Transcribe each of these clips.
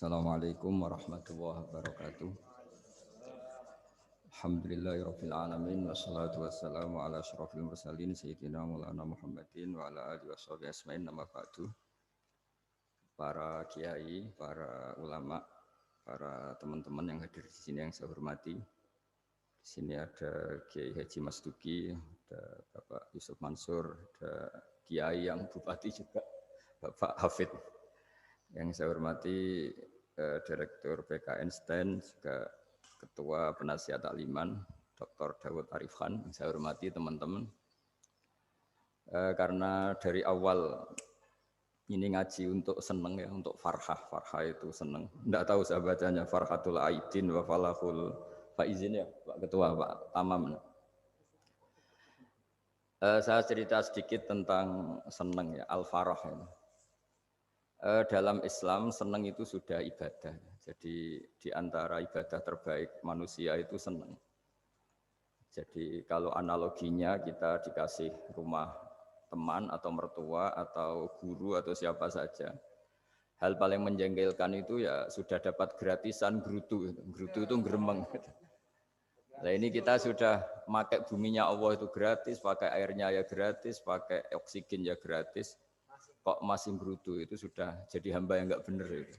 Assalamualaikum warahmatullahi wabarakatuh. Alhamdulillahirabbil alamin wassalatu wassalamu ala asyrofil mursalin sayyidina Maulana Muhammadin wa ala alihi washabihi asmain nama ba'du. Para kiai, para ulama, para teman-teman yang hadir di sini yang saya hormati. Di sini ada Kiai Haji Mas Duki, ada Bapak Yusuf Mansur, ada kiai yang bupati juga, Bapak Hafid. Yang saya hormati Direktur PKN STEN, juga Ketua Penasihat Takliman, Dr. Dawud Arif Khan. Yang saya hormati teman-teman. Karena dari awal ini ngaji untuk seneng ya, untuk farhah. Farhah itu seneng. Tidak tahu saya bacanya, Farhatul Aidin wa Falahul Faizin ya, Pak Ketua, Pak Tamam. Saya cerita sedikit tentang seneng ya, Al-Farah ya. Dalam Islam senang itu sudah ibadah. Jadi di antara ibadah terbaik manusia itu senang. Jadi kalau analoginya kita dikasih rumah teman atau mertua atau guru atau siapa saja. Hal paling menjengkelkan itu ya sudah dapat gratisan gerutu. Gerutu itu gremeng. Nah ini kita sudah pakai buminya Allah itu gratis, pakai airnya ya gratis, pakai oksigen ya gratis. Kok masih gerutu, itu sudah jadi hamba yang enggak benar itu.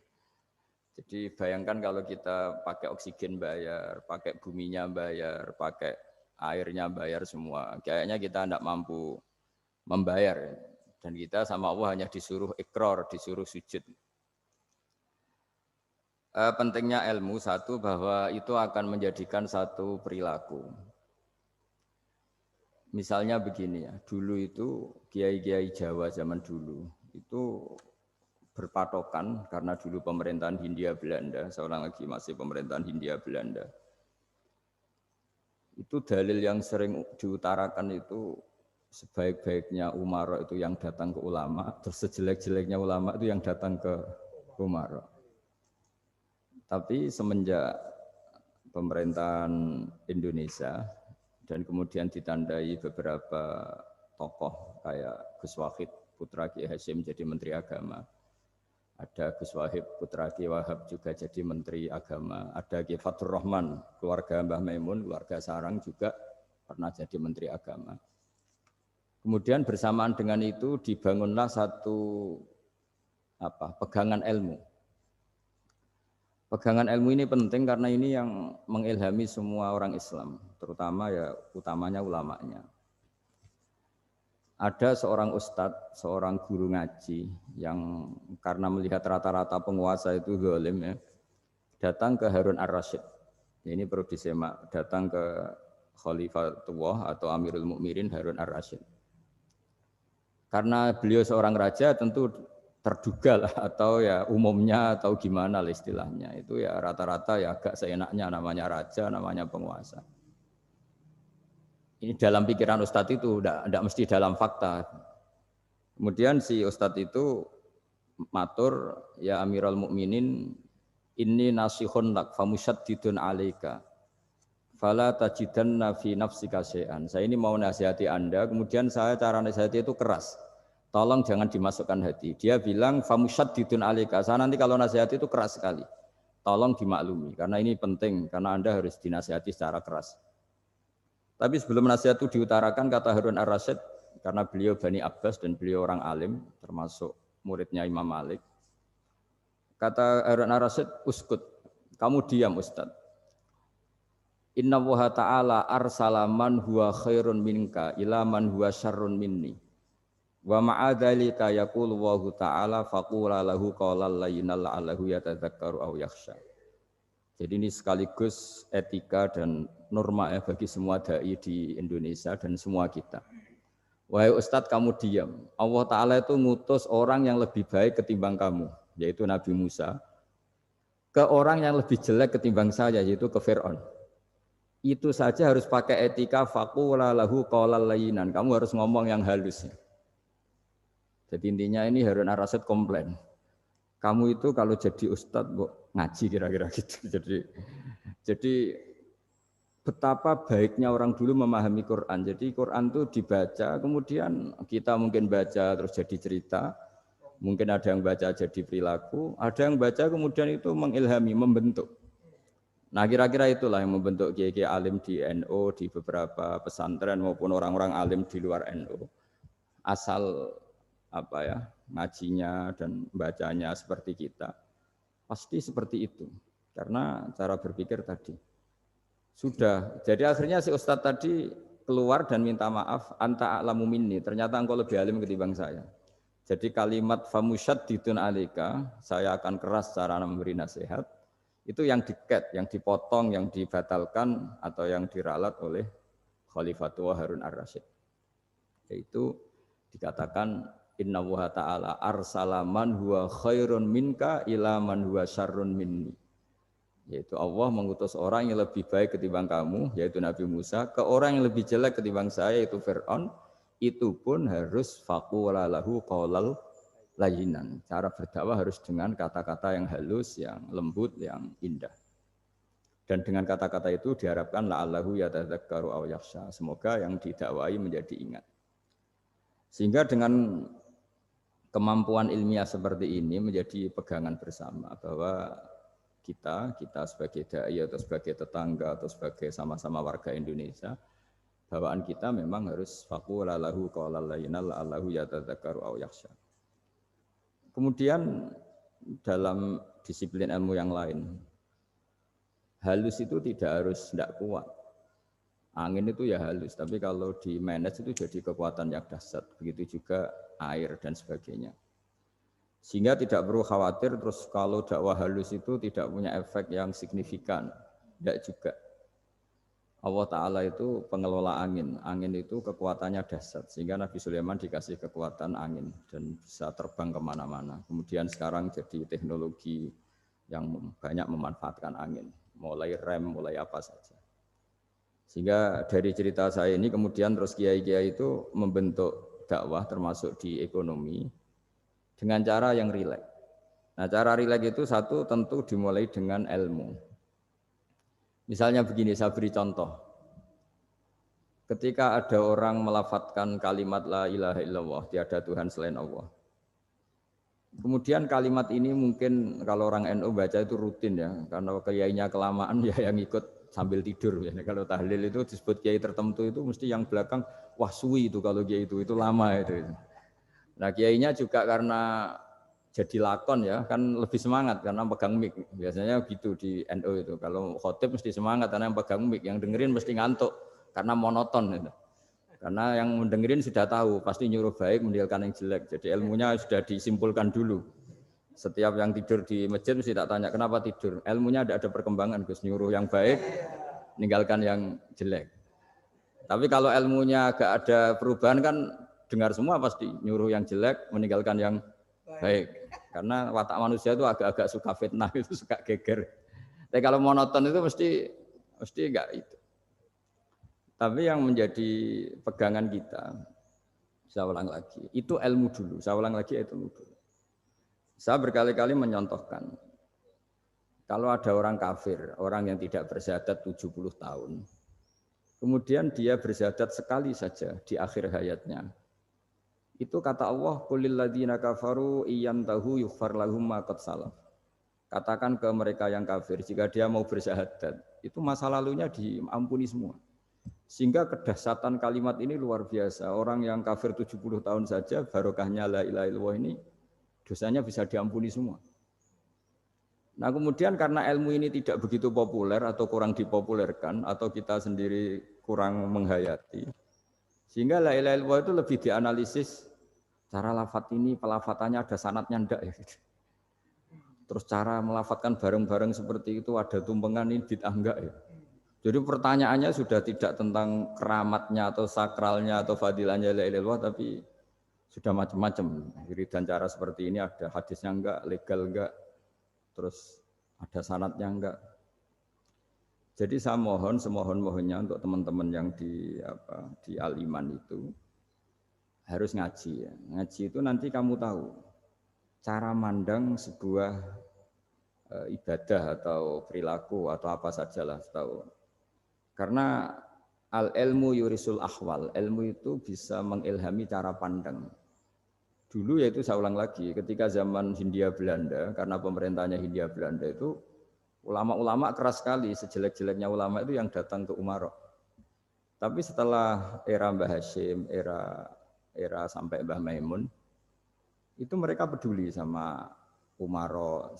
Jadi bayangkan kalau kita pakai oksigen bayar, pakai buminya bayar, pakai airnya bayar semua. Kayaknya kita tidak mampu membayar. Dan kita sama Allah hanya disuruh ikrar, disuruh sujud. Pentingnya ilmu satu bahwa itu akan menjadikan satu perilaku. Misalnya begini ya, dulu itu kiai-kiai Jawa zaman dulu itu berpatokan karena dulu pemerintahan Hindia Belanda, seorang lagi masih pemerintahan Hindia Belanda. Itu dalil yang sering diutarakan itu sebaik-baiknya umara itu yang datang ke ulama, terus sejelek-jeleknya ulama itu yang datang ke umara. Tapi semenjak pemerintahan Indonesia dan kemudian ditandai beberapa tokoh kayak Gus Wahid putra Ki Hasyim jadi Menteri Agama, ada Gus Wahid putra Ki Wahab juga jadi Menteri Agama, ada Ki Fatur Rahman keluarga Mbah Maimun, keluarga Sarang juga pernah jadi Menteri Agama. Kemudian bersamaan dengan itu dibangunlah satu pegangan ilmu. Pegangan ilmu ini penting karena ini yang mengilhami semua orang Islam, terutama ya utamanya ulamanya. Ada seorang ustadz, seorang guru ngaji yang karena melihat rata-rata penguasa itu zalim ya, datang ke Harun ar-Rasyid. Ini perlu disemak, datang ke Khalifatullah atau Amirul Mukminin Harun ar-Rasyid. Karena beliau seorang raja tentu terduga lah atau ya umumnya atau gimana lah istilahnya itu ya rata-rata ya agak seenaknya namanya raja, namanya penguasa. Ini dalam pikiran Ustadz itu tidak mesti dalam fakta. Kemudian si Ustadz itu matur ya Amirul Mukminin inni nasihun lak famusyaddidun alaika fala tajidanna fi nafsika syai'an. Saya ini mau nasihati Anda, kemudian saya cara nasihati itu keras. Tolong jangan dimasukkan hati. Dia bilang famusyaddidun alaika. Saya nanti kalau nasihati itu keras sekali. Tolong dimaklumi karena ini penting karena Anda harus dinasihati secara keras. Tapi sebelum nasihat itu diutarakan kata Harun ar-Rasyid karena beliau Bani Abbas dan beliau orang alim termasuk muridnya Imam Malik. Kata Harun ar-Rasyid, uskut, kamu diam Ustaz. Inna Allaha ta'ala arsala man huwa khairun minka ila man huwa syarrun minni. Wa ma'adzalika yaqulu Allahu ta'ala faqula lahu qawlan layyinan la'allahu yatadzakkaru aw yakhsha. Jadi ini sekaligus etika dan norma ya bagi semua dai di Indonesia dan semua kita. Wahai Ustadz kamu diam. Allah Ta'ala itu ngutus orang yang lebih baik ketimbang kamu, yaitu Nabi Musa, ke orang yang lebih jelek ketimbang saya, yaitu ke Fir'aun. Itu saja harus pakai etika faqula lahu qawlan layyinan. Kamu harus ngomong yang halus. Jadi intinya ini Harun ar-Rasyid komplain. Kamu itu kalau jadi ustadz ngaji kira-kira gitu. Jadi betapa baiknya orang dulu memahami Quran. Jadi Quran itu dibaca, kemudian kita mungkin baca terus jadi cerita. Mungkin ada yang baca jadi perilaku, ada yang baca kemudian itu mengilhami, membentuk. Nah kira-kira itulah yang membentuk kiai-kiai alim di NU, di beberapa pesantren maupun orang-orang alim di luar NU. Asal apa ya ngajinya dan bacanya seperti kita, pasti seperti itu. Karena cara berpikir tadi. Sudah, jadi akhirnya si Ustadz tadi keluar dan minta maaf, anta a'lamu minni, ternyata engkau lebih alim ketimbang saya. Jadi kalimat famusyaddidun alika, saya akan keras cara memberi nasihat, itu yang diket, yang dipotong, yang dibatalkan atau yang diralat oleh Khalifatul Harun ar-Rasyid. Yaitu dikatakan inna wa ta'ala arsala man huwa khairun minka ila man huwa syarrun minni. Yaitu Allah mengutus orang yang lebih baik ketimbang kamu, yaitu Nabi Musa, ke orang yang lebih jelek ketimbang saya, yaitu Fir'aun. Itu pun harus faqula lahu qaulal layyinan. Cara berdakwah harus dengan kata-kata yang halus, yang lembut, yang indah. Dan dengan kata-kata itu diharapkan la'allahu yatadzakkaru aw yakhsha. Semoga yang didakwai menjadi ingat. Sehingga dengan kemampuan ilmiah seperti ini menjadi pegangan bersama bahwa kita sebagai dai atau sebagai tetangga atau sebagai sama-sama warga Indonesia, bawaan kita memang harus faqula lahu qaulal layyinan la'allahu yatadzakkaru aw yakhsha. Kemudian dalam disiplin ilmu yang lain, halus itu tidak kuat. Angin itu ya halus, tapi kalau di manage itu jadi kekuatan yang dahsyat. Begitu juga air dan sebagainya. Sehingga tidak perlu khawatir terus kalau dakwah halus itu tidak punya efek yang signifikan. Tidak juga. Allah Ta'ala itu pengelola angin. Angin itu kekuatannya dahsyat. Sehingga Nabi Sulaiman dikasih kekuatan angin dan bisa terbang kemana-mana. Kemudian sekarang jadi teknologi yang banyak memanfaatkan angin. Mulai rem, mulai apa saja. Sehingga dari cerita saya ini kemudian terus kiai-kiai itu membentuk dakwah termasuk di ekonomi dengan cara yang rileks. Nah cara rileks itu satu tentu dimulai dengan ilmu. Misalnya begini, saya beri contoh. Ketika ada orang melafadzkan kalimat la ilaha illallah, tiada Tuhan selain Allah. Kemudian kalimat ini mungkin kalau orang NU baca itu rutin ya, karena kiainya kelamaan ya yang ikut sambil tidur. Ya. Kalau tahlil itu disebut kiai tertentu itu mesti yang belakang, wah suwi itu kalau kiai itu lama itu. Nah kiainya juga karena jadi lakon ya, kan lebih semangat karena pegang mic. Biasanya gitu di NU itu. Kalau khotib mesti semangat karena yang pegang mic, yang dengerin mesti ngantuk karena monoton. Gitu. Karena yang mendengerin sudah tahu, pasti nyuruh baik, meninggalkan yang jelek. Jadi ilmunya sudah disimpulkan dulu. Setiap yang tidur di masjid mesti tak tanya, kenapa tidur? Ilmunya ada perkembangan, Gus, nyuruh yang baik, meninggalkan yang jelek. Tapi kalau ilmunya agak ada perubahan kan dengar semua pasti nyuruh yang jelek, meninggalkan yang baik. Karena watak manusia itu agak-agak suka fitnah, itu suka geger. Tapi kalau monoton itu mesti enggak itu. Tapi yang menjadi pegangan kita, saya ulang lagi, itu ilmu dulu. Saya ulang lagi itu ilmu dulu. Saya berkali-kali menyontohkan, kalau ada orang kafir, orang yang tidak bersyahadat 70 tahun, kemudian dia bersyahadat sekali saja di akhir hayatnya. Itu kata Allah, qulil ladzina kafaru iyantahu yughfar lahum ma qad salaf. Katakan ke mereka yang kafir, jika dia mau bersyahadat, itu masa lalunya diampuni semua. Sehingga kedahsyatan kalimat ini luar biasa. Orang yang kafir 70 tahun saja, barokahnya la ilaha illallah ini, dosanya bisa diampuni semua. Nah kemudian karena ilmu ini tidak begitu populer atau kurang dipopulerkan, atau kita sendiri kurang menghayati, sehingga la ilaha illallah itu lebih dianalisis, cara lafadz ini pelafatannya ada sanadnya enggak ya. Terus cara melafatkan bareng-bareng seperti itu ada tumpengan ini bid'ah enggak ya. Jadi pertanyaannya sudah tidak tentang keramatnya atau sakralnya atau fadilahnya la ilaha illallah, tapi sudah macam-macam. Jadi dan cara seperti ini ada hadisnya enggak, legal enggak, terus ada sanadnya enggak. Jadi saya mohon semohon-mohonnya untuk teman-teman yang di Al-Iman itu harus ngaji ya. Ngaji itu nanti kamu tahu cara mandang sebuah ibadah atau perilaku atau apa sajalah tahu. Karena al-ilmu yurisul ahwal, ilmu itu bisa mengilhami cara pandang. Dulu yaitu saya ulang lagi, ketika zaman Hindia Belanda, karena pemerintahnya Hindia Belanda itu ulama-ulama keras sekali, sejelek-jeleknya ulama itu yang datang ke Umaro. Tapi setelah era Mbah Hashim, era sampai Mbah Maimun, itu mereka peduli sama Umaro,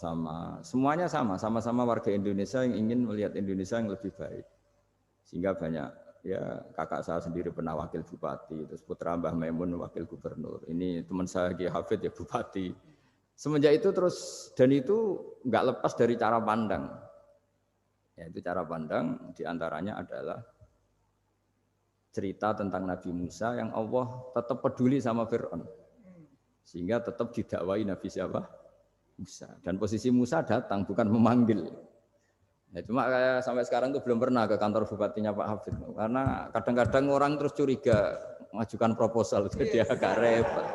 semuanya sama-sama warga Indonesia yang ingin melihat Indonesia yang lebih baik. Sehingga banyak, ya kakak saya sendiri pernah wakil bupati, terus putra Mbah Maimun wakil gubernur. Ini teman saya Ki Hafid ya bupati. Semenjak itu terus, dan itu nggak lepas dari cara pandang. Yaitu cara pandang diantaranya adalah cerita tentang Nabi Musa yang Allah tetap peduli sama Fir'aun. Sehingga tetap didakwai Nabi siapa? Musa. Dan posisi Musa datang, bukan memanggil. Ya, cuma kayak sampai sekarang tuh belum pernah ke kantor bupatinya Pak Hafid. Karena kadang-kadang orang terus curiga mengajukan proposal, jadi agak repot.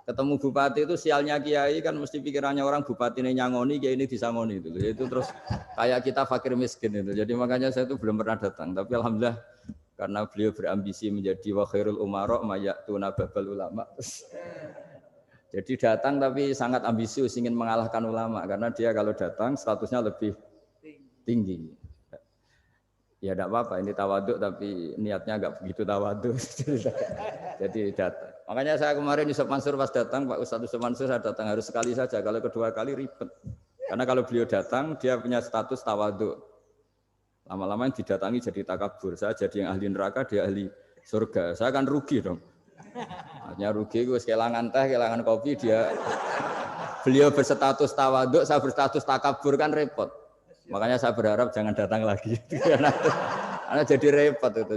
Ketemu bupati itu sialnya kiai kan mesti pikirannya orang bupati ini nyangoni, kiai ini disangoni itu. Itu terus kayak kita fakir miskin itu. Jadi makanya saya itu belum pernah datang. Tapi alhamdulillah karena beliau berambisi menjadi wa khairul umara mayatuna babal ulama. Jadi datang tapi sangat ambisius ingin mengalahkan ulama karena dia kalau datang statusnya lebih tinggi. Ya tidak apa-apa, ini tawaduk tapi niatnya agak begitu tawaduk. Jadi datang. Makanya saya kemarin Yusuf Mansur pas datang, Pak Ustadz Yusuf Mansur saya datang harus sekali saja. Kalau kedua kali ribet. Karena kalau beliau datang, dia punya status tawaduk. Lama-lama yang didatangi jadi takabur. Saya jadi yang ahli neraka, dia ahli surga. Saya akan rugi dong. Artinya rugi, gue kehilangan teh, kehilangan kopi, beliau berstatus tawaduk, saya berstatus takabur kan repot. Makanya saya berharap jangan datang lagi. Karena jadi repot itu,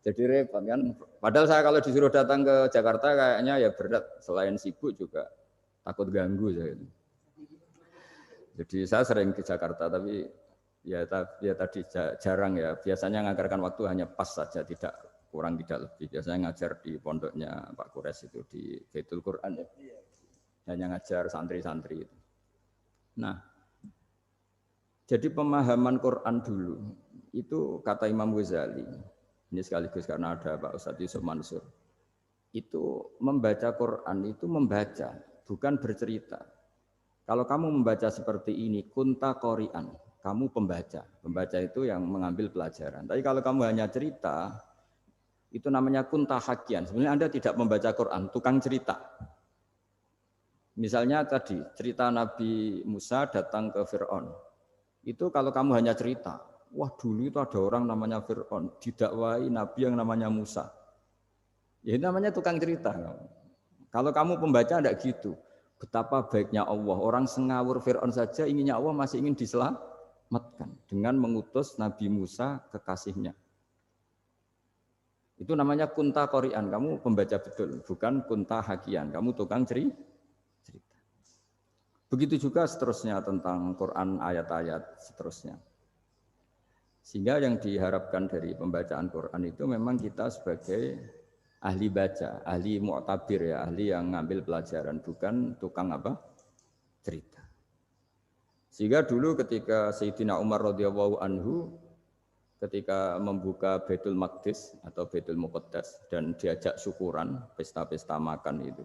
jadi repot kan. Padahal saya kalau disuruh datang ke Jakarta kayaknya ya berat. Selain sibuk juga takut ganggu saya. Jadi saya sering ke Jakarta tapi ya tadi jarang ya. Biasanya nganggarkan waktu hanya pas saja, tidak kurang tidak lebih. Biasanya ngajar di pondoknya Pak Kures itu di Baitul Quran ya. Hanya ngajar santri-santri itu. Nah, jadi pemahaman Quran dulu itu kata Imam Ghazali, ini sekaligus karena ada Pak Ustadz Yusuf Mansur, itu membaca Quran itu membaca, bukan bercerita. Kalau kamu membaca seperti ini, kunta qori'an, kamu pembaca. Pembaca itu yang mengambil pelajaran. Tapi kalau kamu hanya cerita, itu namanya kunta hakian. Sebenarnya Anda tidak membaca Quran, tukang cerita. Misalnya tadi, cerita Nabi Musa datang ke Fir'aun. Itu kalau kamu hanya cerita, wah dulu itu ada orang namanya Fir'aun, didakwai Nabi yang namanya Musa. Ya ini namanya tukang cerita. Kalau kamu pembaca tidak gitu. Betapa baiknya Allah, orang sengawur Fir'aun saja inginnya Allah masih ingin diselamatkan dengan mengutus Nabi Musa kekasihnya. Itu namanya kunta qori'an, kamu pembaca betul, bukan kunta hakian, kamu tukang cerita. Begitu juga seterusnya tentang Quran ayat-ayat seterusnya. Sehingga yang diharapkan dari pembacaan Quran itu memang kita sebagai ahli baca, ahli mu'tabir ya, ahli yang ngambil pelajaran, bukan tukang apa? Cerita. Sehingga dulu ketika Sayyidina Umar radhiyallahu anhu ketika membuka Baitul Maqdis atau Baitul Muqaddas dan diajak syukuran, pesta-pesta makan itu.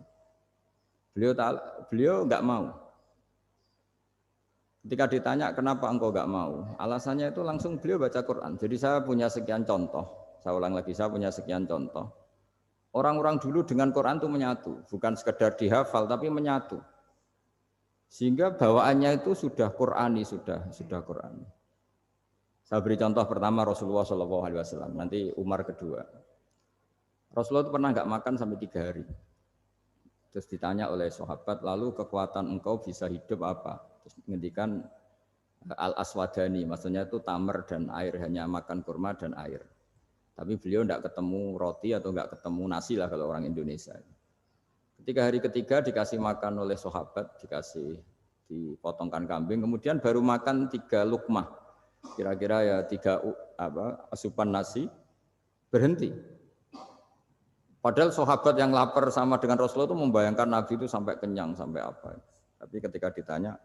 Beliau enggak mau. Ketika ditanya kenapa engkau enggak mau, alasannya itu langsung beliau baca Quran. Jadi saya punya sekian contoh, saya ulang lagi, saya punya sekian contoh. Orang-orang dulu dengan Quran itu menyatu, bukan sekedar dihafal tapi menyatu. Sehingga bawaannya itu sudah Qurani, sudah Qurani. Saya beri contoh pertama Rasulullah SAW, nanti Umar kedua. Rasulullah itu pernah enggak makan sampai 3 hari. Terus ditanya oleh sahabat, lalu kekuatan engkau bisa hidup apa? Terus menghentikan al-aswadani, maksudnya itu tamar dan air, hanya makan kurma dan air. Tapi beliau tidak ketemu roti atau tidak ketemu nasi lah kalau orang Indonesia. Ketika hari ketiga dikasih makan oleh sahabat, dipotongkan kambing, kemudian baru makan 3 lukmah, kira-kira ya 3 asupan nasi, berhenti. Padahal sahabat yang lapar sama dengan Rasulullah itu membayangkan Nabi itu sampai kenyang, sampai apa. Tapi ketika ditanya,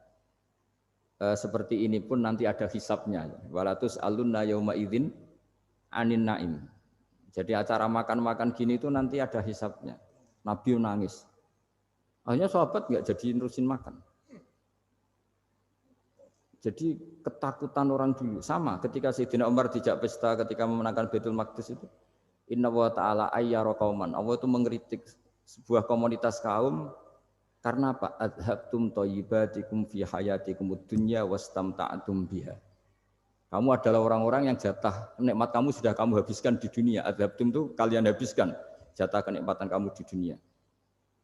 seperti ini pun nanti ada hisabnya. Walatus alunna yauma idzin anin naim. Jadi acara makan-makan gini itu nanti ada hisabnya. Nabi nangis. Akhirnya sahabat nggak jadi nerusin makan. Jadi ketakutan orang dulu sama ketika Sayyidina Umar dijak pesta ketika memenangkan Baitul Maqdis itu. Inna wa ta'ala ayyara qauman. Allah itu mengkritik sebuah komunitas kaum karena apa? Adhabtum thayyibatikum fi hayatikumud dunya wastamta'tum biha. Kamu adalah orang-orang yang jatah nikmat kamu sudah kamu habiskan di dunia. Adhabtum itu kalian habiskan jatah kenikmatan kamu di dunia.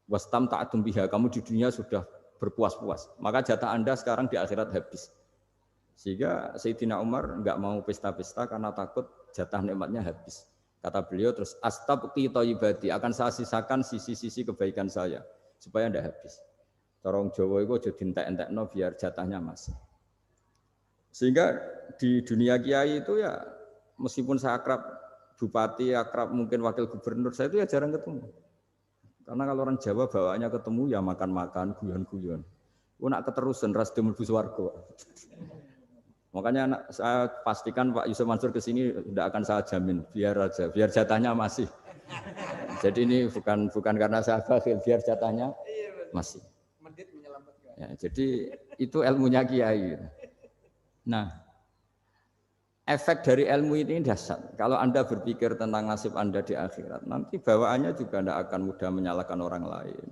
Wastamta'tum biha, kamu di dunia sudah berpuas-puas. Maka jatah Anda sekarang di akhirat habis. Sehingga Sayyidina Umar enggak mau pesta-pesta karena takut jatah nikmatnya habis. Kata beliau terus astabqi thayyibati, akan saya sisakan sisi-sisi kebaikan saya supaya ndak habis. Corong Jawa itu aja dientek-entekno biar jatahnya masih. Sehingga di dunia kiai itu ya meskipun saya akrab bupati, akrab mungkin wakil gubernur, saya itu ya jarang ketemu. Karena kalau orang Jawa bawaannya ketemu ya makan-makan, guyon-guyon. Nak keterusan ras mlebu swarga. Makanya saya pastikan Pak Yusuf Mansur ke sini tidak akan saya jamin, biar aja, biar jatahnya masih. Jadi ini bukan karena saya bakhil, biar jatahnya masih. Ya, jadi itu ilmunya kiai. Nah, efek dari ilmu ini dahsyat. Kalau Anda berpikir tentang nasib Anda di akhirat, nanti bawaannya juga tidak akan mudah menyalahkan orang lain,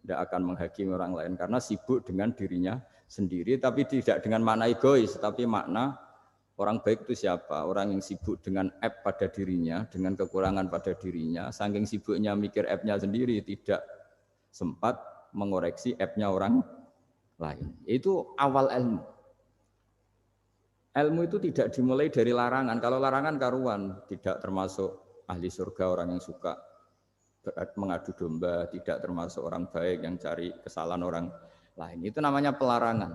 tidak akan menghakimi orang lain karena sibuk dengan dirinya sendiri, tapi tidak dengan makna egois, tapi makna orang baik itu siapa? Orang yang sibuk dengan aib pada dirinya, dengan kekurangan pada dirinya, saking sibuknya mikir aibnya sendiri, tidak sempat mengoreksi aibnya orang lain. Itu awal ilmu. Ilmu itu tidak dimulai dari larangan. Kalau larangan karuan, tidak termasuk ahli surga, orang yang suka mengadu domba, tidak termasuk orang baik yang cari kesalahan orang lain. Itu namanya pelarangan.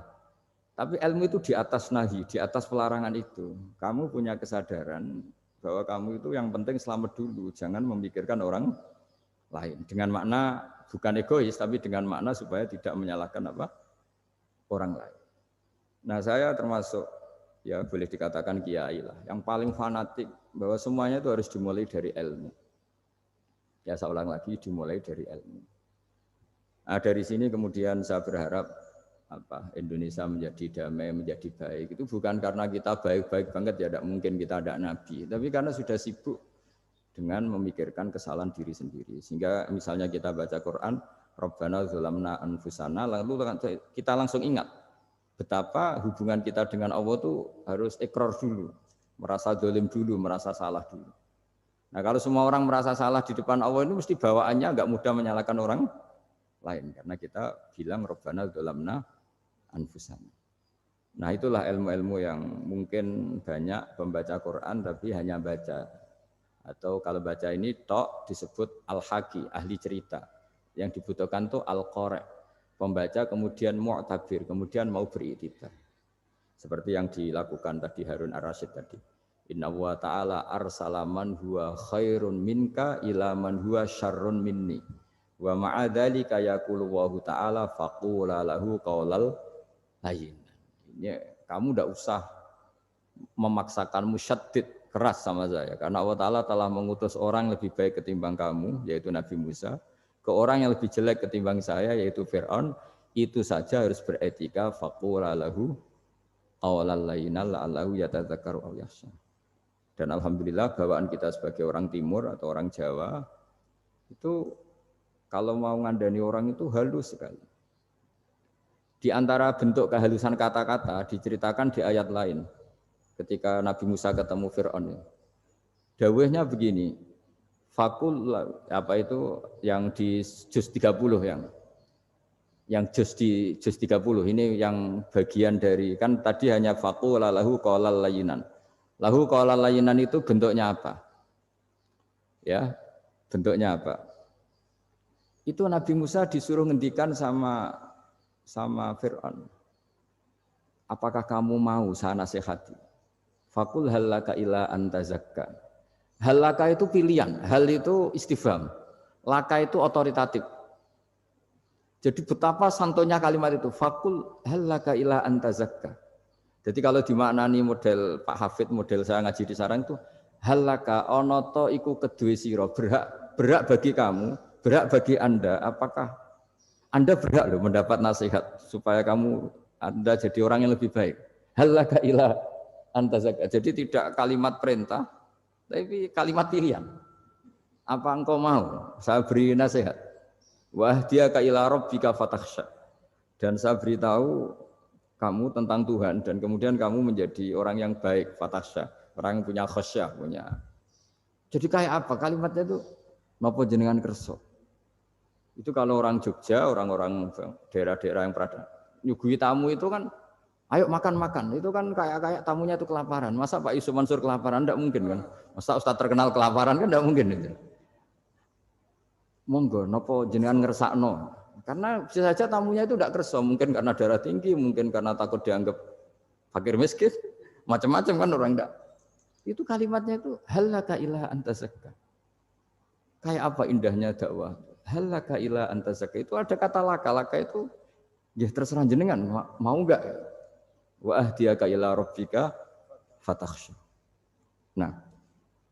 Tapi ilmu itu di atas nahi, di atas pelarangan itu. Kamu punya kesadaran bahwa kamu itu yang penting selamat dulu, jangan memikirkan orang lain. Dengan makna bukan egois, tapi dengan makna supaya tidak menyalahkan orang lain. Nah, saya termasuk ya boleh dikatakan kiai lah, yang paling fanatik bahwa semuanya itu harus dimulai dari ilmu. Ya saya ulang lagi, dimulai dari ilmu. Nah, dari sini kemudian saya berharap Indonesia menjadi damai, menjadi baik. Itu bukan karena kita baik-baik banget, ya tidak mungkin kita ada nabi, tapi karena sudah sibuk dengan memikirkan kesalahan diri sendiri. Sehingga misalnya kita baca Quran, Rabbana dzalamna anfusana, lalu kita langsung ingat betapa hubungan kita dengan Allah itu harus ikrar dulu, merasa zalim dulu, merasa salah dulu. Nah, kalau semua orang merasa salah di depan Allah itu mesti bawaannya enggak mudah menyalahkan orang lain, karena kita bilang Rabbana dzalamna anfusana. Nah, itulah ilmu-ilmu yang mungkin banyak pembaca Quran tapi hanya baca, atau kalau baca ini tok disebut al-haqi, ahli cerita. Yang dibutuhkan tuh al-qari', pembaca kemudian mu'tabir, kemudian mau beriktibar. Seperti yang dilakukan tadi Harun Ar-Rasyid tadi. Inna wa ta'ala arsala man huwa khairun minka ila man huwa syarrun minni. Wa ma'adzalika yaqulu wa ta'ala faqula lahu qaulal layyin. Ini kamu tidak usah memaksakan musyaddid keras sama saya, karena Allah Ta'ala telah mengutus orang lebih baik ketimbang kamu, yaitu Nabi Musa, ke orang yang lebih jelek ketimbang saya, yaitu Fir'aun. Itu saja harus beretika. Faqula lahu qaulal layyin la'allahu yatadzakkaru aw yakhsha. Dan alhamdulillah bawaan kita sebagai orang Timur atau orang Jawa itu kalau mau ngandani orang itu halus sekali. Di antara bentuk kehalusan kata-kata diceritakan di ayat lain. Ketika Nabi Musa ketemu Fir'aun. Dawuhnya begini. Fakul itu yang di juz 30 yang juz di juz 30 ini yang bagian dari, kan tadi hanya fakul lahu qaulal layyinan. Lahu qaulal layyinan itu bentuknya apa? Ya, bentuknya apa? Itu Nabi Musa disuruh ngendikan sama Fir'aun. Apakah kamu mau saya nasihati? Fakul halaka ila antazakka. Halaka itu pilihan, hal itu istifham. Laka itu otoritatif. Jadi betapa santonya kalimat itu. Fakul halaka ila antazakka. Jadi kalau dimaknani model Pak Hafid, model saya ngaji di sarang itu, halaka onoto iku kedue sira, berhak bagi kamu, berhak bagi Anda, apakah Anda berhak loh mendapat nasihat supaya Anda jadi orang yang lebih baik. Halaka ila anta zakat. Jadi tidak kalimat perintah, tapi kalimat pilihan. Apa engkau mau? Saya beri nasihat. Wah dia ka ila rabbika fatakhsha. Dan saya beritahu kamu tentang Tuhan dan kemudian kamu menjadi orang yang baik, fatakhsha, orang yang punya khasyah, punya. Jadi kayak apa? Kalimatnya itu napa jenengan kersa. Itu kalau orang Jogja, orang-orang daerah-daerah yang pernah nyuguhi tamu itu kan, ayo makan-makan. Itu kan kayak tamunya itu kelaparan. Masa Pak Yusuf Mansur kelaparan? Tidak mungkin kan. Masa Ustadz terkenal kelaparan kan tidak mungkin itu. Monggo, nopo jenengan ngersakno. Karena bisa saja tamunya itu tidak kerso. Mungkin karena darah tinggi, mungkin karena takut dianggap fakir miskin. Macam-macam kan orang tidak. Itu kalimatnya itu, halaka ila anta zakka. Kayak apa indahnya dakwah. Halaka ila anta zakka itu ada kata laka itu ya terserah jenengan mau enggak wa ahdiyaka ila rabbika fatakhsha. Nah,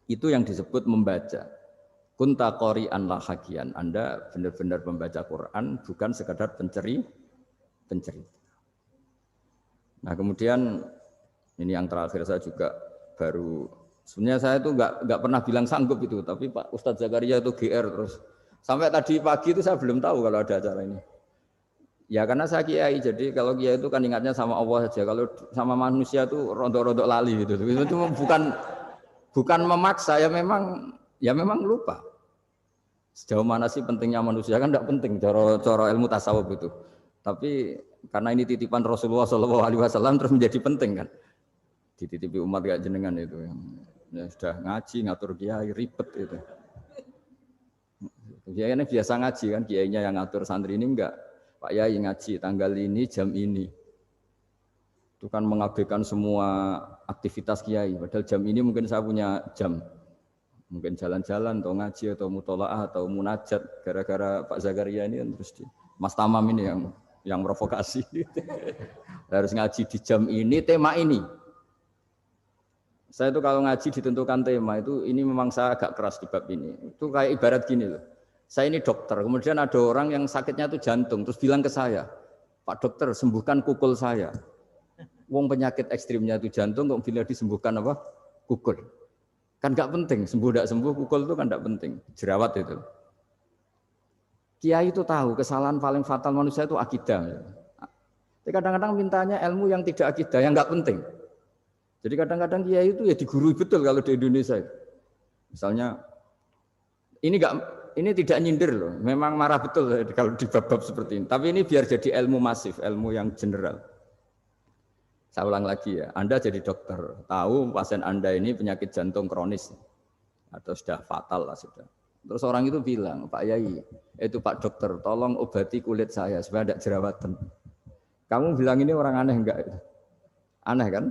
itu yang disebut membaca. Kunta qari'an la hakian. Anda benar-benar membaca Quran bukan sekadar pencerita. Nah, kemudian ini yang terakhir saya juga baru sebenarnya saya itu enggak pernah bilang sanggup itu, tapi Pak Ustadz Zakaria itu GR terus. Sampai tadi pagi itu saya belum tahu kalau ada acara ini. Ya karena saya kiai, jadi kalau kiai itu kan ingatnya sama Allah saja. Kalau sama manusia itu rontok-rontok lali gitu. Itu bukan memaksa, ya memang lupa. Sejauh mana sih pentingnya manusia kan tidak penting cara ilmu tasawuf itu. Tapi karena ini titipan Rasulullah SAW terus menjadi penting kan. Dititipi umat kayak jenengan itu ya sudah ngaji ngatur kiai ribet itu. Kiai ini biasa ngaji kan, kiainya yang ngatur, santri ini enggak. Pak Yai ngaji tanggal ini jam ini. Itu kan mengabaikan semua aktivitas kiai. Padahal jam ini mungkin saya punya jam. Mungkin jalan-jalan atau ngaji atau mutolaah atau munajat. Gara-gara Pak Zakaria ini terus Mas Tamam ini yang provokasi. Harus ngaji di jam ini, tema ini. Saya itu kalau ngaji ditentukan tema itu, ini memang saya agak keras di bab ini. Itu kayak ibarat gini loh. Saya ini dokter, kemudian ada orang yang sakitnya itu jantung, terus bilang ke saya, Pak dokter sembuhkan kukul saya. Wong penyakit ekstrimnya itu jantung, kok bila disembuhkan apa? Kukul. Kan nggak penting, sembuh tidak sembuh, kukul itu kan nggak penting, jerawat itu. Kiai itu tahu kesalahan paling fatal manusia itu akidah. Tapi kadang-kadang mintanya ilmu yang tidak akidah, yang nggak penting. Jadi kadang-kadang kiai itu ya digurui betul kalau di Indonesia. Misalnya, ini tidak nyindir loh, memang marah betul kalau di bab-bab seperti ini. Tapi ini biar jadi ilmu masif, ilmu yang general. Saya ulang lagi ya, Anda jadi dokter, tahu pasien Anda ini penyakit jantung kronis atau sudah fatal lah sudah. Terus orang itu bilang, Pak Yai, itu Pak dokter, tolong obati kulit saya supaya tidak jerawatan. Kamu bilang ini orang aneh enggak? Aneh kan?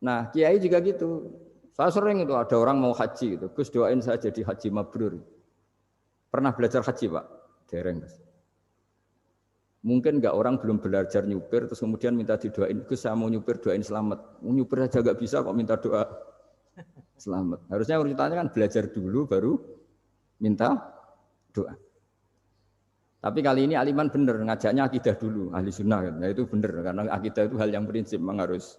Nah, kiai juga gitu. Saya sering itu ada orang mau haji gitu, Gus doain saya jadi haji mabrur. Pernah belajar haji Pak? Dereng. Mungkin enggak orang belum belajar nyupir terus kemudian minta didoain, Gus saya mau nyupir doain selamat. Mau nyupir aja enggak bisa kok minta doa selamat. Harusnya urutannya kan belajar dulu baru minta doa. Tapi kali ini Aliman benar ngajaknya akidah dulu, ahli sunnah kan. Nah itu benar karena akidah itu hal yang prinsip memang harus.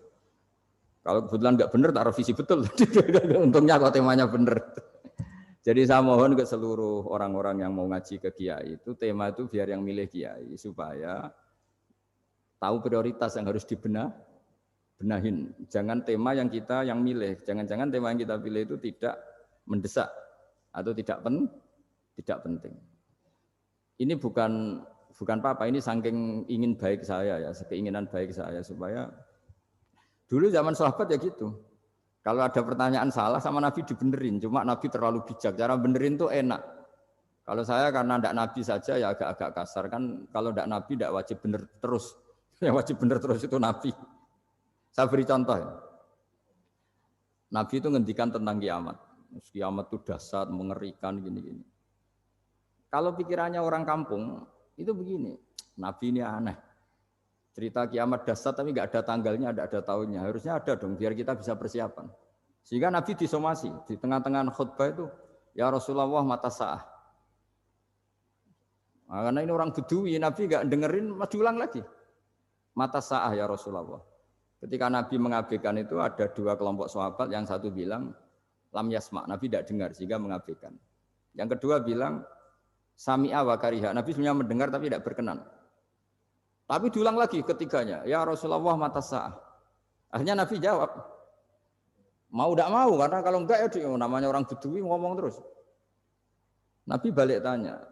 Kalau kebetulan enggak benar taruh visi betul. Untungnya kok temanya benar. Jadi saya mohon ke seluruh orang-orang yang mau ngaji ke kiai itu tema itu biar yang milih kiai supaya tahu prioritas yang harus benahin. Jangan tema yang kita yang milih, jangan-jangan tema yang kita pilih itu tidak mendesak atau tidak penting. Ini bukan apa-apa, ini saking ingin baik saya ya, keinginan baik saya supaya dulu zaman sahabat ya gitu. Kalau ada pertanyaan salah sama Nabi dibenerin, cuma Nabi terlalu bijak. Cara benerin tuh enak. Kalau saya karena tidak Nabi saja ya agak-agak kasar kan. Kalau tidak Nabi tidak wajib bener terus. Yang wajib bener terus itu Nabi. Saya beri contoh ya. Nabi itu ngendikan tentang kiamat. Kiamat itu dahsyat, mengerikan gini-gini. Kalau pikirannya orang kampung itu begini. Nabi ini aneh. Cerita kiamat dahsyat tapi nggak ada tanggalnya, ada tahunnya. Harusnya ada dong biar kita bisa persiapan. Sehingga Nabi disomasi di tengah-tengah khutbah itu, ya Rasulullah mata sa'ah. Nah, karena ini orang Bedui, Nabi nggak dengerin, diulang lagi. Mata sa'ah ya Rasulullah. Ketika Nabi mengabaikan itu ada dua kelompok sahabat, yang satu bilang lam yasma, Nabi tidak dengar sehingga mengabaikan. Yang kedua bilang sami'a wa kariha, Nabi sebenarnya mendengar tapi tidak berkenan. Tapi diulang lagi ketiganya, ya Rasulullah mata sa'ah. Akhirnya Nabi jawab, mau tidak mau, karena kalau enggak ya namanya orang Bedui ngomong terus. Nabi balik tanya,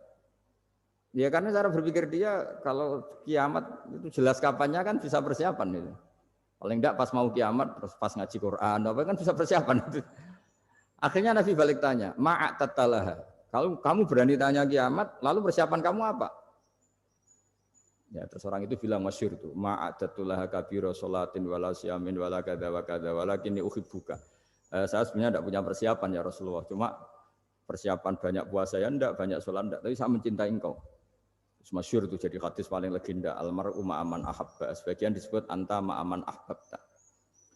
ya karena cara berpikir dia kalau kiamat itu jelas kapannya kan bisa persiapan itu. Paling enggak pas mau kiamat terus pas ngaji Quran apa kan bisa persiapan itu. Akhirnya Nabi balik tanya, ma'at tatalaha. Kalau kamu berani tanya kiamat, lalu persiapan kamu apa? Ya terus orang itu bilang masyhur itu, ma'at tatulaha kabira sholatin wala siyamin wala kadza wa kadza walakinni uhibbuka. Saya sebenarnya tidak punya persiapan ya Rasulullah, cuma persiapan banyak puasa ya enggak, banyak sholat enggak, tapi saya mencintai engkau. Masyhur itu jadi hadis paling legenda, almar'u ma'aman ahabba, sebagian disebut anta ma'aman ahbabta.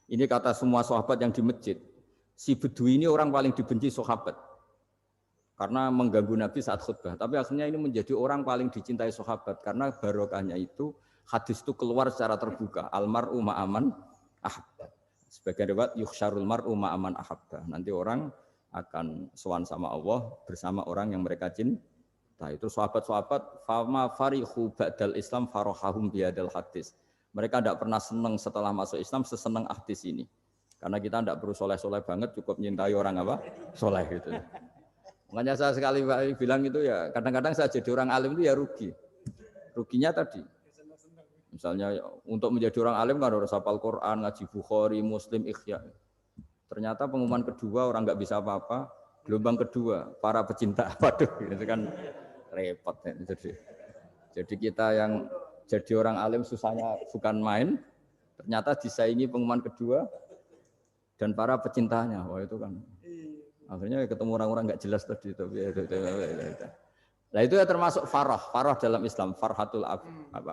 Ini kata semua sahabat yang di masjid. Si Bedui ini orang paling dibenci sahabat karena mengganggu Nabi saat khutbah, tapi akhirnya ini menjadi orang paling dicintai sahabat karena barokahnya itu hadis itu keluar secara terbuka, almar'u ma'aman ahabba. Sebagian riwayat yuhsyarul mar'u ma'aman ahabba. Nanti orang akan sowan sama Allah bersama orang yang mereka cintai. Nah, itu sahabat-sahabat fama farihu ba'dal Islam farahahum biadal hadis. Mereka tidak pernah senang setelah masuk Islam sesenang hadis ini. Karena kita tidak perlu soleh-soleh banget, cukup menyintai orang apa? Soleh gitu. Makanya saya sekali bilang itu ya, kadang-kadang saya jadi orang alim itu ya rugi. Ruginya tadi. Misalnya untuk menjadi orang alim kan harus hafal Quran, ngaji Bukhari, Muslim, Ikhya. Ternyata pengumuman kedua orang nggak bisa apa-apa. Gelombang kedua para pecinta, waduh, itu kan repot ya. Jadi kita yang jadi orang alim susahnya bukan main, ternyata disaingi pengumuman kedua dan para pecintanya. Wah itu kan akhirnya ketemu orang-orang nggak jelas tadi. Nah itu ya termasuk farah dalam Islam, farhatul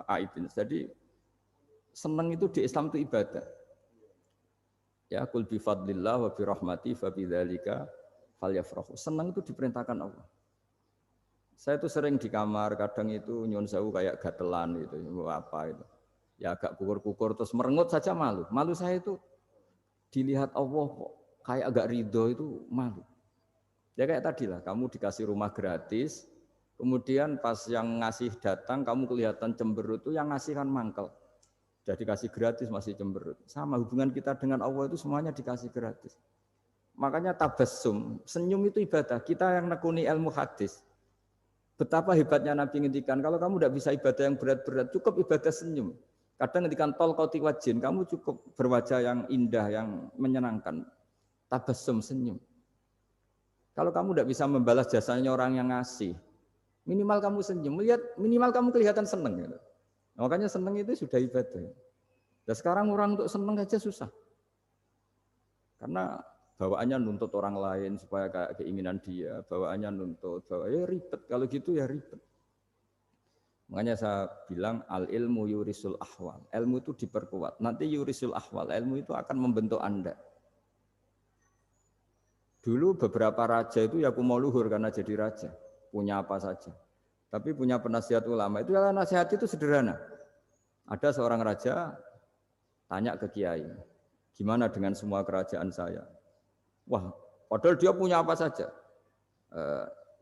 aibin. Jadi senang itu di Islam itu ibadah. Ya kul bi fadlillah wa bi rahmati fa bidzalika falyafrahu. Senang itu diperintahkan Allah. Saya itu sering di kamar, kadang itu nyun sewu kayak gatelan itu, apa itu. Ya agak kukur-kukur terus merengut saja malu. Malu saya itu dilihat Allah kok kayak agak ridho itu malu. Ya kayak tadi lah, kamu dikasih rumah gratis, kemudian pas yang ngasih datang kamu kelihatan cemberut, itu yang ngasih kan mangkel. Jadi dikasih gratis masih cemberut. Sama hubungan kita dengan Allah itu semuanya dikasih gratis. Makanya tabassum, senyum itu ibadah. Kita yang nekuni ilmu hadis. Betapa hebatnya Nabi ngendikan, kalau kamu tidak bisa ibadah yang berat-berat, cukup ibadah senyum. Kadang ngendikan tol qati wajhin, kamu cukup berwajah yang indah, yang menyenangkan. Tabassum, senyum. Kalau kamu tidak bisa membalas jasanya orang yang ngasih, minimal kamu senyum, lihat minimal kamu kelihatan senang. Gitu. Makanya senang itu sudah ibadah. Dan sekarang orang untuk senang aja susah. Karena bawaannya nuntut orang lain supaya kayak keinginan dia, bawaannya nuntut, ya ribet. Kalau gitu ya ribet. Makanya saya bilang al ilmu yurisul ahwal. Ilmu itu diperkuat. Nanti yurisul ahwal, ilmu itu akan membentuk Anda. Dulu beberapa raja itu ya mau luhur karena jadi raja, punya apa saja. Tapi punya penasihat ulama itu ya nasihat itu sederhana. Ada seorang raja tanya ke kiai, gimana dengan semua kerajaan saya? Wah, padahal dia punya apa saja.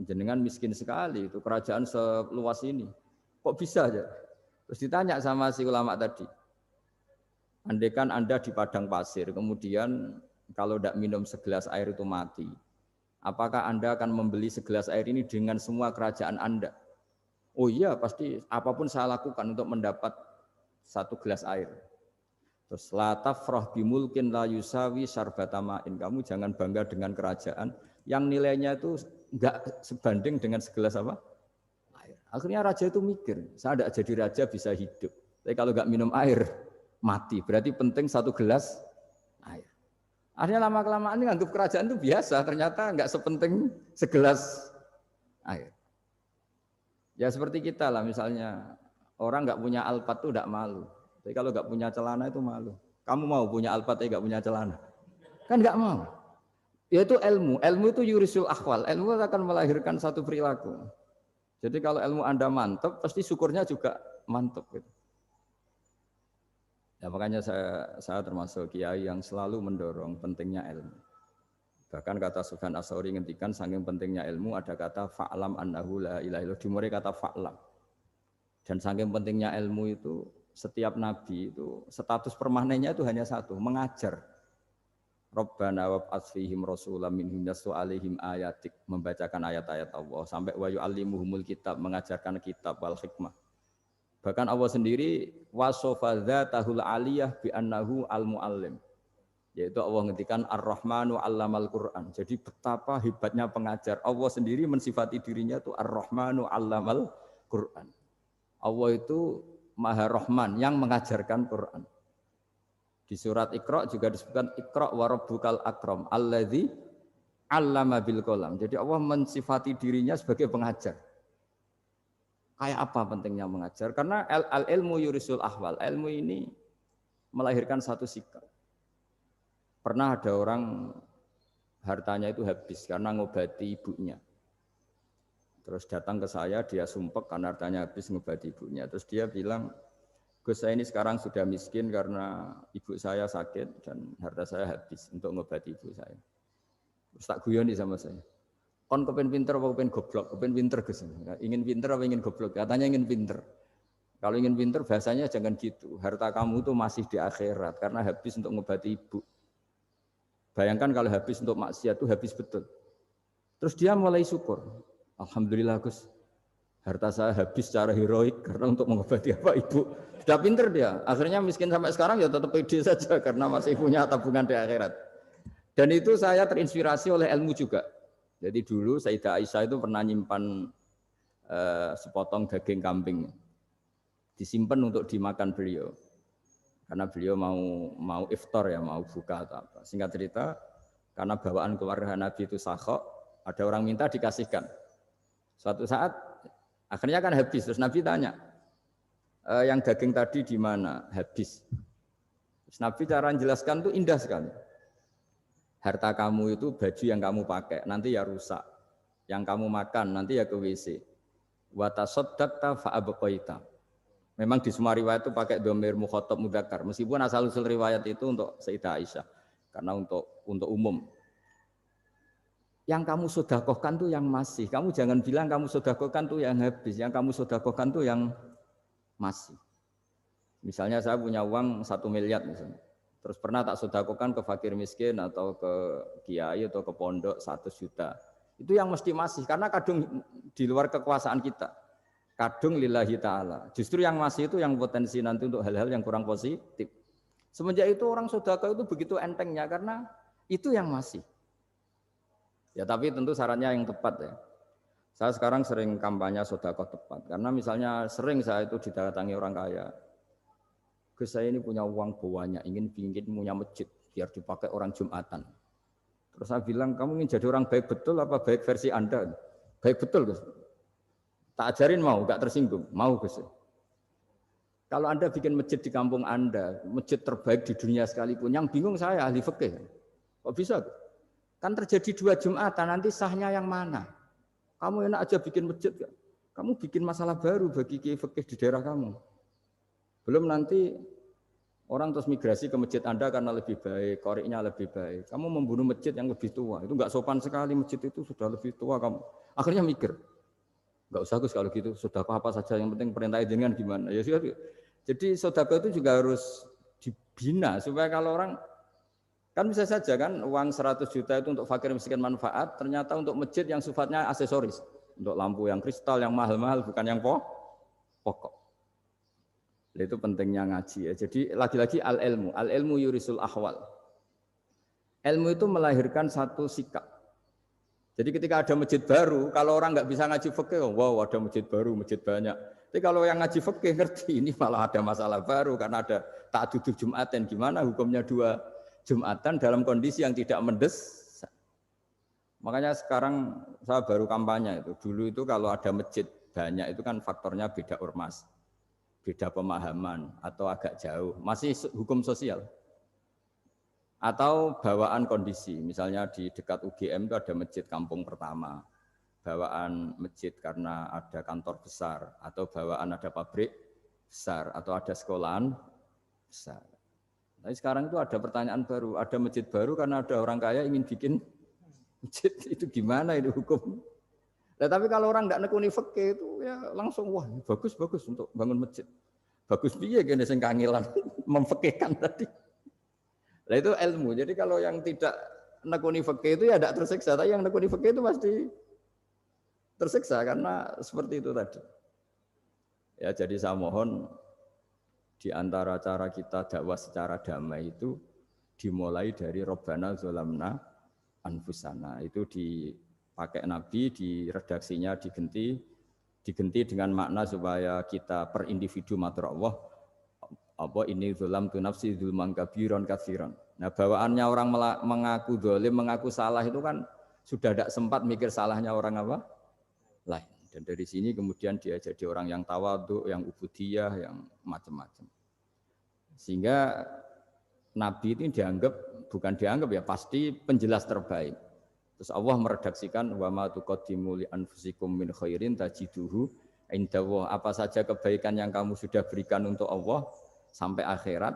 Jenengan miskin sekali, itu kerajaan seluas ini. Kok bisa aja? Terus ditanya sama si ulama tadi. Andaikan Anda di padang pasir, kemudian kalau tidak minum segelas air itu mati. Apakah Anda akan membeli segelas air ini dengan semua kerajaan Anda? Oh iya, pasti apapun saya lakukan untuk mendapat satu gelas air. Terus la tafrah bimulkin la yusawi syarbatamain. Kamu jangan bangga dengan kerajaan yang nilainya itu enggak sebanding dengan segelas apa? Air. Akhirnya raja itu mikir, saya tidak jadi raja bisa hidup. Tapi kalau enggak minum air mati. Berarti penting satu gelas air. Akhirnya lama-kelamaan ini anggap kerajaan itu biasa, ternyata enggak sepenting segelas air. Ya seperti kita lah, misalnya orang enggak punya alpat itu enggak malu. Tapi kalau enggak punya celana itu malu. Kamu mau punya alpat tapi enggak punya celana? Kan enggak mau. Yaitu ilmu. Ilmu itu yurisul akhwal. Ilmu akan melahirkan satu perilaku. Jadi kalau ilmu Anda mantap, pasti syukurnya juga mantap. Gitu. Ya, makanya saya termasuk kiai yang selalu mendorong pentingnya ilmu. Bahkan kata Sufyan Ats-Tsauri ngendikan saking pentingnya ilmu ada kata fa'lam annahu la ilaha illallah, dimulai kata fa'lam. Dan saking pentingnya ilmu itu setiap nabi itu status permanennya itu hanya satu, mengajar. Rabbana wab'ats fihim rasulam minhum yatlu 'alaihim ayatik, membacakan ayat-ayat Allah sampai wa yu'allimuhumul kitab, mengajarkan kitab wal hikmah. Bahkan Allah sendiri wasofa dzatahul aliyah bi annahu al-muallim. Yaitu Allah ngendikan Ar-Rahmanu 'allamal Qur'an. Jadi betapa hebatnya pengajar. Allah sendiri mensifati dirinya itu Ar-Rahmanu 'allamal Qur'an. Allah itu Maha Rahman yang mengajarkan Quran. Di surat Iqra juga disebutkan Iqra wa rabbukal akram alladzi 'allama bil qalam. Jadi Allah mensifati dirinya sebagai pengajar. Kayak apa pentingnya mengajar? Karena al-ilmu yurisul ahwal. Ilmu ini melahirkan satu sikap. Pernah ada orang hartanya itu habis karena ngobati ibunya. Terus datang ke saya, dia sumpek karena hartanya habis ngobati ibunya. Terus dia bilang, Gus, saya ini sekarang sudah miskin karena ibu saya sakit dan harta saya habis untuk ngobati ibu saya. Terus tak guyoni sama saya. Kon kepen pinter apa kepen goblok? Kepen pinter Gus. Ingin pinter apa ingin goblok? Katanya ingin pinter. Kalau ingin pinter bahasanya jangan gitu. Harta kamu itu masih di akhirat karena habis untuk ngobati ibu. Bayangkan kalau habis untuk maksiat itu habis betul. Terus dia mulai syukur. Alhamdulillah Gus. Harta saya habis secara heroik karena untuk mengobati apa ibu. Sudah pinter dia. Akhirnya miskin sampai sekarang ya tetap pede saja karena masih punya tabungan di akhirat. Dan itu saya terinspirasi oleh ilmu juga. Jadi dulu Sayyidah Aisyah itu pernah nyimpan sepotong daging kambing. Disimpan untuk dimakan beliau. Karena beliau mau iftar ya, mau buka atau apa. Singkat cerita, karena bawaan keluarga Nabi itu sakhok, ada orang minta dikasihkan. Suatu saat akhirnya kan habis, terus Nabi tanya, yang daging tadi di mana? Habis. Terus Nabi cara menjelaskan itu indah sekali. Harta kamu itu baju yang kamu pakai, nanti ya rusak. Yang kamu makan, nanti ya ke WC. Wa tasaddaqta fa abqaita. Memang di semua riwayat itu pakai dhamir mukhatab mudzakkar. Meskipun asal-usul riwayat itu untuk Sayyidah Aisyah. Karena untuk umum. Yang kamu sedekahkan tuh yang masih. Kamu jangan bilang kamu sedekahkan tuh yang habis. Yang kamu sedekahkan tuh yang masih. Misalnya saya punya uang 1 miliar misalnya. Terus pernah tak sedekahkan ke fakir miskin atau ke kiai atau ke pondok 100 juta. Itu yang mesti masih. Karena kadung di luar kekuasaan kita. Kadung lillahi ta'ala. Justru yang masih itu yang potensi nanti untuk hal-hal yang kurang positif. Semenjak itu orang sedekah itu begitu entengnya karena itu yang masih. Ya tapi tentu sarannya yang tepat ya. Saya sekarang sering kampanye sedekah tepat. Karena misalnya sering saya itu didatangi orang kaya. Gus, saya ini punya uang banyak, ingin punya masjid biar dipakai orang Jumatan. Terus saya bilang, kamu ingin jadi orang baik betul apa baik versi Anda? Baik betul Gus. Tak ajarin mau, gak tersinggung. Mau Gus. Kalau Anda bikin masjid di kampung Anda, masjid terbaik di dunia sekalipun, yang bingung saya ahli fikih. Kok bisa? Kan terjadi 2 Jumatan, nanti sahnya yang mana? Kamu enak aja bikin masjid, kamu bikin masalah baru bagi kiai fikih di daerah kamu. Belum nanti orang terus migrasi ke masjid Anda karena lebih baik, koriknya lebih baik. Kamu membunuh masjid yang lebih tua, itu enggak sopan sekali, masjid itu sudah lebih tua kamu. Akhirnya mikir, enggak usah Gus kalau gitu, sedekah apa saja, yang penting perintah jenengan gimana. Ya sudah. Jadi sedekah itu juga harus dibina supaya kalau orang kan bisa saja kan uang 100 juta itu untuk fakir miskin manfaat, ternyata untuk masjid yang sifatnya aksesoris, untuk lampu yang kristal yang mahal-mahal bukan yang pokok. Itu pentingnya ngaji ya. Jadi lagi-lagi al-ilmu yurisul ahwal. Ilmu itu melahirkan satu sikap. Jadi ketika ada masjid baru, kalau orang nggak bisa ngaji fikih, wow ada masjid baru, masjid banyak. Tapi kalau yang ngaji fikih ngerti ini malah ada masalah baru karena ada ta'dudul Jum'atan. Gimana hukumnya 2 Jum'atan dalam kondisi yang tidak mendesak. Makanya sekarang saya baru kampanye itu. Dulu itu kalau ada masjid banyak itu kan faktornya beda ormas. Beda pemahaman atau agak jauh, masih hukum sosial atau bawaan kondisi. Misalnya di dekat UGM itu ada masjid kampung pertama, bawaan masjid karena ada kantor besar, atau bawaan ada pabrik besar, atau ada sekolahan besar. Tapi sekarang itu ada pertanyaan baru, ada masjid baru karena ada orang kaya ingin bikin masjid. Itu gimana itu hukum? Nah, tapi kalau orang tidak nekuni fikih itu ya langsung wah bagus untuk bangun masjid. Bagus piye kene sing kangelan memfikihkan tadi. Nah itu ilmu. Jadi kalau yang tidak nekuni fikih itu ya tidak tersiksa, tapi yang nekuni fikih itu pasti tersiksa karena seperti itu tadi. Ya jadi saya mohon di antara cara kita dakwah secara damai itu dimulai dari Rabbana Zolamna Anfusana. Itu dipakai Nabi, di redaksinya diganti dengan makna supaya kita per individu matur Allah apa ini zulam tu nafsi zulman kabiron katsiran. Nah bawaannya orang mengaku zalim, mengaku salah itu kan sudah tidak sempat mikir salahnya orang apa lain. Dan dari sini kemudian dia jadi orang yang tawadhu, yang ubudiyah, yang macam-macam. Sehingga Nabi itu bukan dianggap ya, pasti penjelas terbaik. Terus Allah meredaksikan wa ma tuqaddimu li anfusikum min khairin tajiduhu indallah. Apa saja kebaikan yang kamu sudah berikan untuk Allah sampai akhirat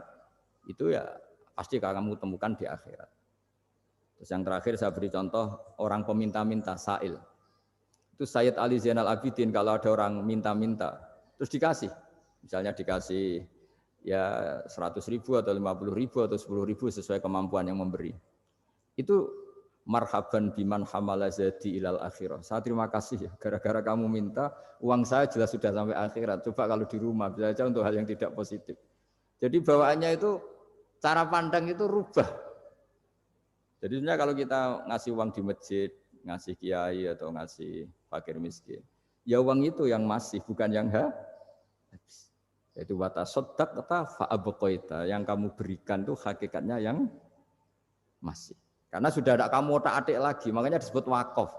itu ya pasti kamu temukan di akhirat. Terus yang terakhir saya beri contoh orang peminta-minta sa'il. Itu Sayyid Ali Zainal Abidin kalau ada orang minta-minta terus dikasih. Misalnya dikasih ya 100.000 atau 50.000 atau 10.000 sesuai kemampuan yang memberi. Itu marhaban biman hamala zadi ilal akhirah. Saya terima kasih ya, gara-gara kamu minta uang saya jelas sudah sampai akhirat. Coba kalau di rumah bisa saja untuk hal yang tidak positif. Jadi bawaannya itu cara pandang itu rubah. Jadi sebenarnya kalau kita ngasih uang di masjid, ngasih kiai atau ngasih fakir miskin, ya uang itu yang masih bukan yang habis. Yaitu watasodak kata fa'abqaita, yang kamu berikan itu hakikatnya yang masih. Karena sudah ada kamu otak-atik lagi, makanya disebut wakaf.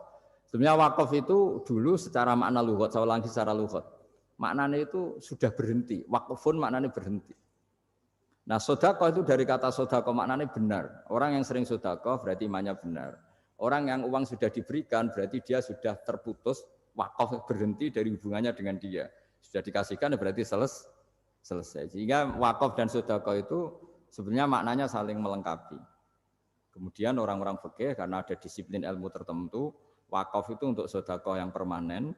Sebenarnya wakaf itu dulu secara makna lughat, saya ulangi secara lughat. Maknanya itu sudah berhenti, wakafun maknanya berhenti. Nah sedekah itu dari kata sedekah maknanya benar. Orang yang sering sedekah berarti imannya benar. Orang yang uang sudah diberikan berarti dia sudah terputus, wakaf berhenti dari hubungannya dengan dia. Sudah dikasihkan berarti selesai. Sehingga wakaf dan sedekah itu sebenarnya maknanya saling melengkapi. Kemudian orang-orang fikih karena ada disiplin ilmu tertentu, wakaf itu untuk sedekah yang permanen,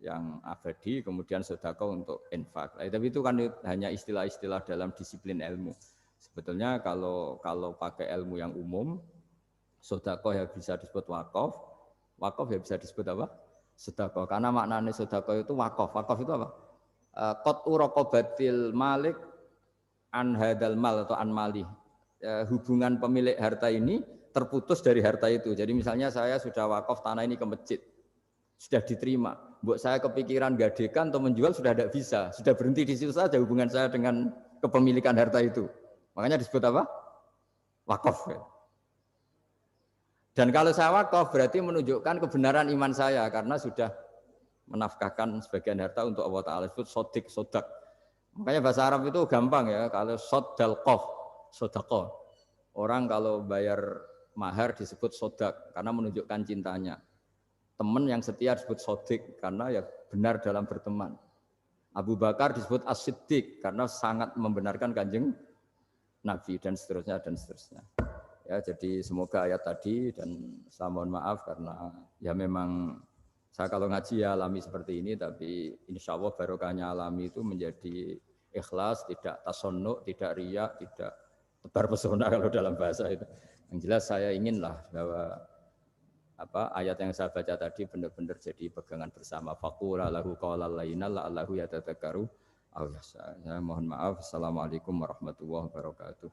yang abadi, kemudian sedekah untuk infak. Tapi itu kan hanya istilah-istilah dalam disiplin ilmu. Sebetulnya kalau pakai ilmu yang umum, sedekah ya bisa disebut wakaf, wakaf ya bisa disebut apa? Sedekah. Karena maknanya sedekah itu wakaf. Wakaf itu apa? Qat'u raqabatil malik an hadal mal atau an mali. Hubungan pemilik harta ini terputus dari harta itu. Jadi misalnya saya sudah wakaf tanah ini ke masjid, sudah diterima. Buat saya kepikiran gadekan atau menjual sudah tidak bisa, sudah berhenti di situ saja hubungan saya dengan kepemilikan harta itu. Makanya disebut apa? Wakaf. Dan kalau saya wakaf berarti menunjukkan kebenaran iman saya karena sudah menafkahkan sebagian harta untuk Allah Ta'ala. Disebut sodik, sodak. Makanya bahasa Arab itu gampang ya. Kalau sodalqof, sodaqoh. Orang kalau bayar mahar disebut sodak karena menunjukkan cintanya. Teman yang setia disebut sodik karena ya benar dalam berteman. Abu Bakar disebut as-siddiq karena sangat membenarkan kanjeng Nabi dan seterusnya dan seterusnya. Ya, jadi semoga ayat tadi dan saya mohon maaf karena ya memang saya kalau ngaji ya alami seperti ini, tapi insya Allah barokahnya alami itu menjadi ikhlas, tidak tasonnuk, tidak riak, tidak tebar pesona kalau dalam bahasa itu. Yang jelas saya inginlah bahwa ayat yang saya baca tadi benar-benar jadi pegangan bersama. Faqula lahu qawlan layyina la'allahu yatadzakkaru aw yakhsha. Ya, mohon maaf. Assalamualaikum warahmatullahi wabarakatuh.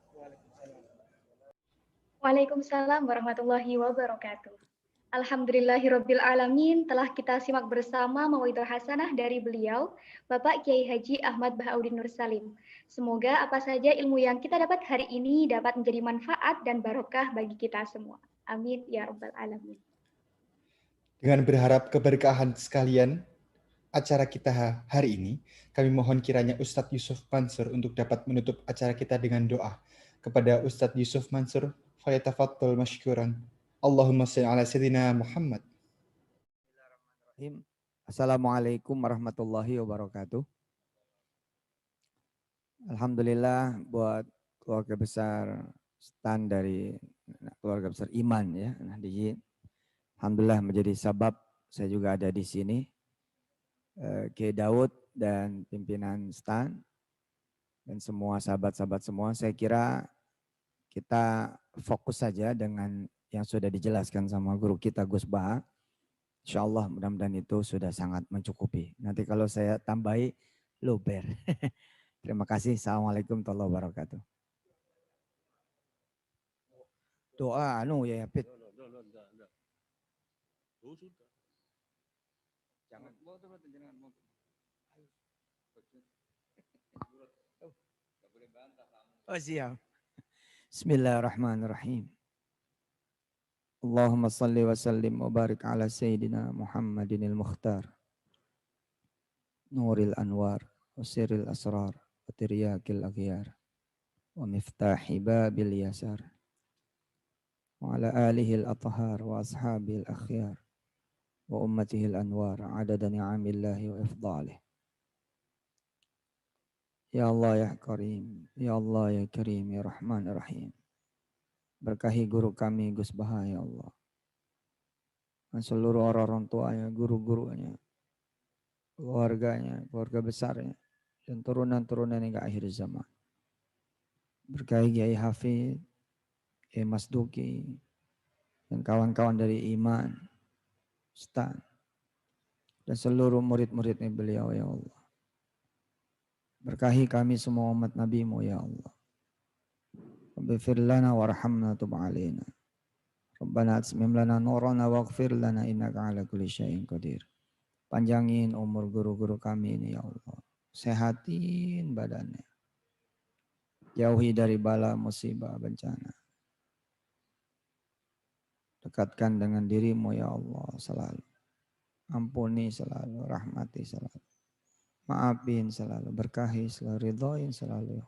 Waalaikumsalam warahmatullahi wabarakatuh. Alhamdulillahirabbil alamin, telah kita simak bersama mauidhah hasanah dari beliau Bapak Kiai Haji Ahmad Bahauddin Nur Salim. Semoga apa saja ilmu yang kita dapat hari ini dapat menjadi manfaat dan barokah bagi kita semua. Amin ya rabbal alamin. Dengan berharap keberkahan sekalian acara kita hari ini, kami mohon kiranya Ustadz Yusuf Mansur untuk dapat menutup acara kita dengan doa. Kepada Ustadz Yusuf Mansur, falyatafaddal mashkuran. Allahumma shalli ala sayyidina Muhammad. Bismillahirrahmanirrahim. Assalamualaikum warahmatullahi wabarakatuh. Alhamdulillah buat keluarga besar Stan dari keluarga besar Iman ya. Alhamdulillah menjadi sabab saya juga ada di sini. Kiai Daud dan pimpinan Stan dan semua sahabat-sahabat semua, saya kira kita fokus saja dengan yang sudah dijelaskan sama guru kita Gus Baha. Insya Allah mudah-mudahan itu sudah sangat mencukupi. Nanti kalau saya tambahi, luber. Terima kasih. Assalamualaikum warahmatullahi wabarakatuh. Doa ya Pit. Oh sudah. Jangan. Oh siap. Bismillahirrahmanirrahim. Allahumma salli wa sallim wa barik ala Sayyidina Muhammadinil Mukhtar. Nuril Anwar, wa sirril asrar, wa tiryakil aghyar, wa miftahi babil yasar. Wa ala alihi al-athhar wa ashabil akhyar, wa ummatihi al-anwar, adada ni'amillahi wa ifdalih. Ya Allah ya Karim, ya Allah ya Karim, ya Rahman ya Rahim. Berkahi guru kami Gus Baha ya Allah. Dan seluruh orang tuanya, guru-gurunya, keluarganya, keluarga besarnya, dan turunan-turunan hingga akhir zaman. Berkahi Kiai Hafid, Kiai Mas Duki, dan kawan-kawan dari Iman, Stan, dan seluruh murid-muridnya beliau ya Allah. Berkahi kami semua umat Nabi-Mu ya Allah. Rabbifir lana warhamna tub alaina. Rabbana atsmim lana nurana waghfir lana innaka ala kulli syai'in qadir. Panjangin umur guru-guru kami ini ya Allah. Sehatin badannya. Jauhi dari bala musibah bencana. Dekatkan dengan dirimu ya Allah selalu. Ampuni selalu, rahmati selalu. Maafin selalu, berkahi selalu, ridhoin selalu.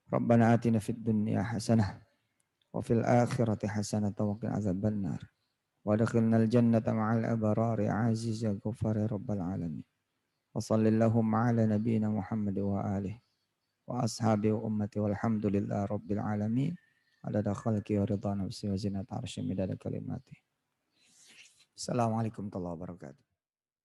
Rabbana atina fid dunya hasanah wa fil akhirati hasanah wa qina adzabannar. Wa adkhilnal jannata ma'al abrari aziz ya ghafar ya rabbal alamin. Wa sallallahu ala nabiyyina Muhammad wa alihi wa ashabi wa ummati walhamdulillahi rabbil alamin. Adada khalqi wa ridha nafsi wa zinata arsy midada kalimati. Assalamualaikum warahmatullahi wabarakatuh.